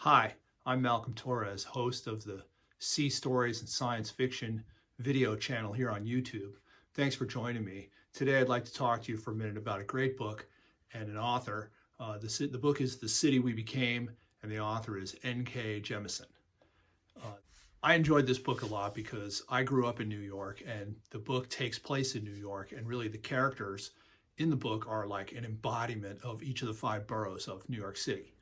Hi, I'm Malcolm Torres, host of the Sea Stories and Science Fiction video channel here on YouTube. Thanks for joining me. Today I'd like to talk to you for a minute about a great book and an author. The book is The City We Became, and the author is N.K. Jemisin. I enjoyed this book a lot because I grew up in New York, and the book takes place in New York, and really the characters in the book are like an embodiment of each of the 5 boroughs of New York City.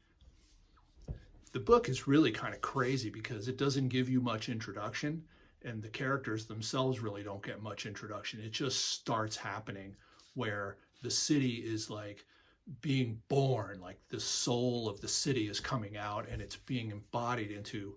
The book is really kind of crazy because it doesn't give you much introduction, and the characters themselves really don't get much introduction. It just starts happening where the city is like being born, like the soul of the city is coming out, and it's being embodied into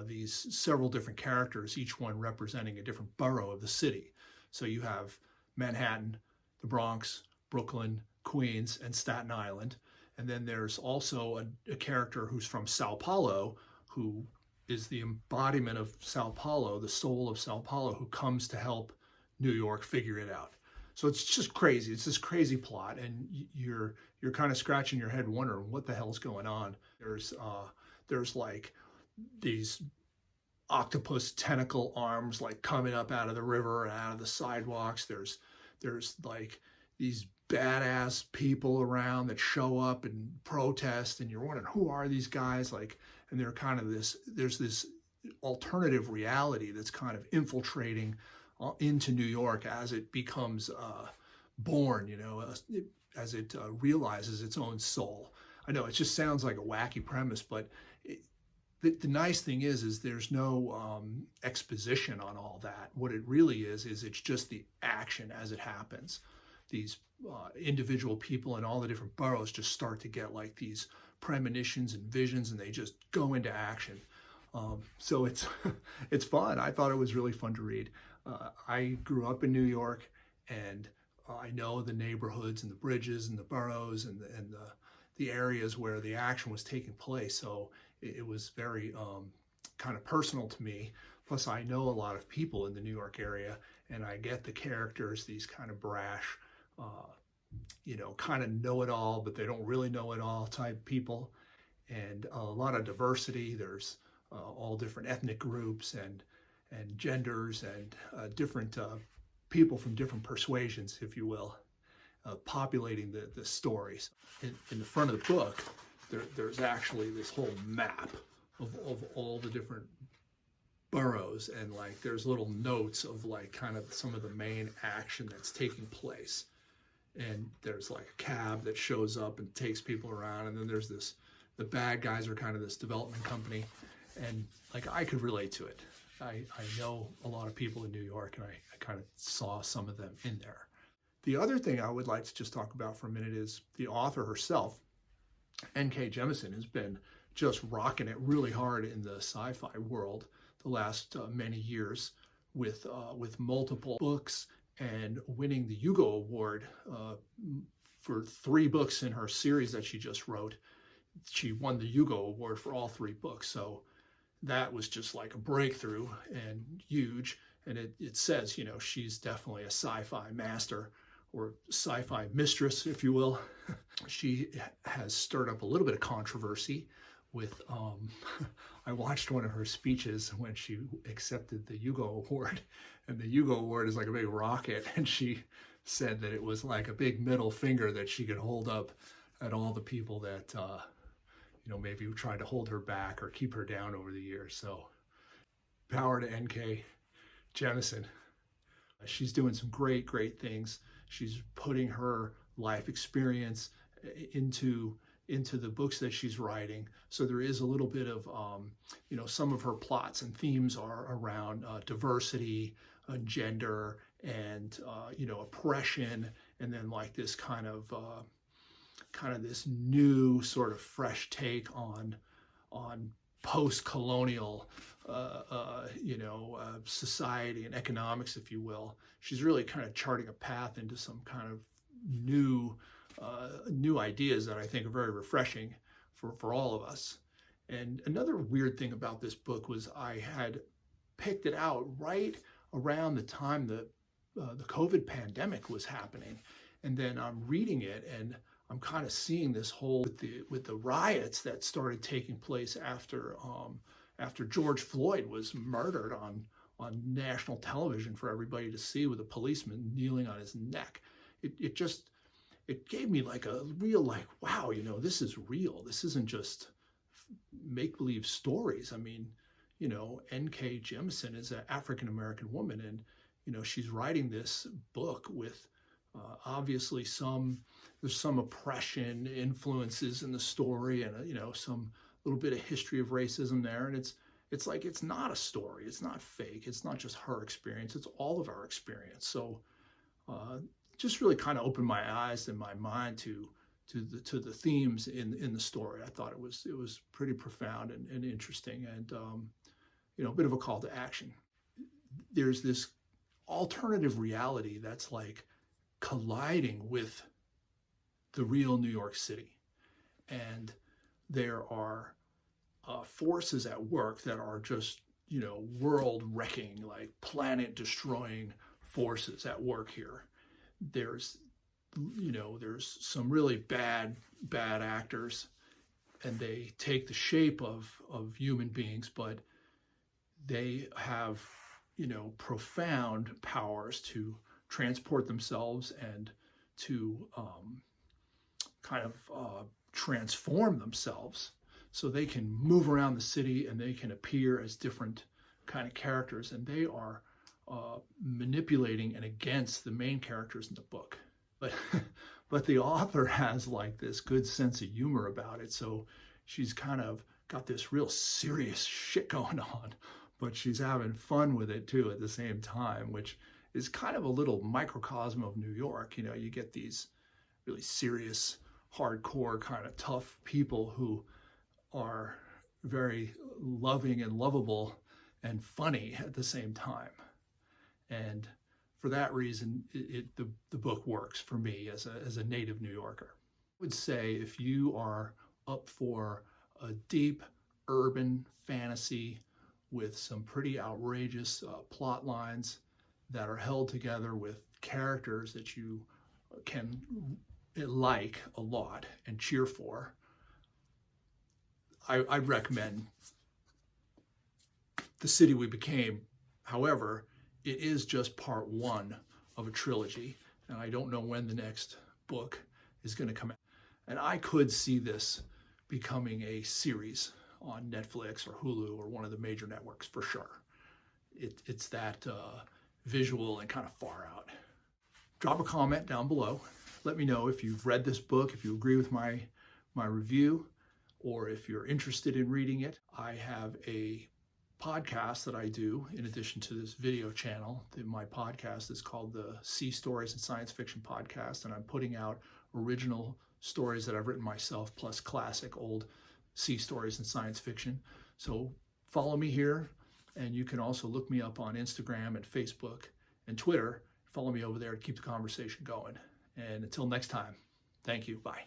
these several different characters, each one representing a different borough of the city. So you have Manhattan, the Bronx, Brooklyn, Queens, and Staten Island. And then there's also a character who's from Sao Paulo, who is the embodiment of Sao Paulo, the soul of Sao Paulo, who comes to help New York figure it out. So it's just crazy. It's this crazy plot, and you're kind of scratching your head wondering what the hell's going on. There's like these octopus tentacle arms like coming up out of the river and out of the sidewalks. There's like these badass people around that show up and protest, and you're wondering, who are these guys? Like, and they're kind of there's this alternative reality that's kind of infiltrating into New York as it becomes born, as it realizes its own soul. I know it just sounds like a wacky premise, but the nice thing is there's no exposition on all that. What it really is it's just the action as it happens. These individual people in all the different boroughs just start to get like these premonitions and visions, and they just go into action. So it's it's fun. I thought it was really fun to read. I grew up in New York, and I know the neighborhoods and the bridges and the boroughs and the areas where the action was taking place. So it was very kind of personal to me. Plus, I know a lot of people in the New York area, and I get the characters, these kind of brash, kind of know-it-all, but they don't really know-it-all type people, and a lot of diversity. There's all different ethnic groups and genders and different people from different persuasions, if you will, populating the stories. In the front of the book, there's actually this whole map of all the different boroughs, and like there's little notes of like kind of some of the main action that's taking place. And there's like a cab that shows up and takes people around, and then there's the bad guys are kind of this development company, and like I could relate to it. I know a lot of people in New York, and I kind of saw some of them in there. The other thing I would like to just talk about for a minute is the author herself. N.K. Jemisin has been just rocking it really hard in the sci-fi world the last many years with multiple books and winning the Hugo Award for 3 books in her series that she just wrote. She won the Hugo Award for all 3 books. So that was just like a breakthrough and huge. And it says, she's definitely a sci-fi master or sci-fi mistress, if you will. She has stirred up a little bit of controversy with, I watched one of her speeches when she accepted the Hugo Award, and the Hugo Award is like a big rocket, and she said that it was like a big middle finger that she could hold up at all the people that, maybe tried to hold her back or keep her down over the years. So power to N.K. Jemisin. She's doing some great things. She's putting her life experience into the books that she's writing. So there is a little bit of, some of her plots and themes are around diversity, gender, and, oppression, and then like this kind of this new sort of fresh take on post-colonial, society and economics, if you will. She's really kind of charting a path into some kind of new ideas that I think are very refreshing for all of us. And another weird thing about this book was I had picked it out right around the time that the COVID pandemic was happening. And then I'm reading it, and I'm kind of seeing this whole with the riots that started taking place after George Floyd was murdered on national television for everybody to see, with a policeman kneeling on his neck. It gave me like a real, like, wow, you know, this is real. This isn't just make-believe stories. I mean, you know, N.K. Jemisin is an African-American woman, and, you know, she's writing this book with obviously there's some oppression influences in the story, and, you know, some little bit of history of racism there. And it's like, it's not a story. It's not fake. It's not just her experience. It's all of our experience. So just really kind of opened my eyes and my mind to the themes in the story. I thought it was pretty profound and interesting, and you know, a bit of a call to action. There's this alternative reality that's like colliding with the real New York City, and there are forces at work that are just, you know, world-wrecking, like planet-destroying forces at work here. There's, you know, there's some really bad actors, and they take the shape of human beings, but they have, you know, profound powers to transport themselves and to kind of transform themselves, so they can move around the city and they can appear as different kind of characters, and they are manipulating and against the main characters in the book. But the author has like this good sense of humor about it, so she's kind of got this real serious shit going on, but she's having fun with it too at the same time, which is kind of a little microcosm of New York. You know, you get these really serious, hardcore, kind of tough people who are very loving and lovable and funny at the same time. And for that reason, the book works for me as a native New Yorker. I would say if you are up for a deep urban fantasy with some pretty outrageous plot lines that are held together with characters that you can like a lot and cheer for, I'd recommend The City We Became. However, it is just part one of a trilogy, and I don't know when the next book is going to come out. And I could see this becoming a series on Netflix or Hulu or one of the major networks for sure. It's that visual and kind of far out. Drop a comment down below. Let me know if you've read this book, if you agree with my review, or if you're interested in reading it. I have a podcast that I do in addition to this video channel. My podcast is called the Sea Stories and Science Fiction Podcast, and I'm putting out original stories that I've written myself, plus classic old sea stories and science fiction. So follow me here, and you can also look me up on Instagram and Facebook and Twitter. Follow me over there to keep the conversation going. And until next time, thank you. Bye.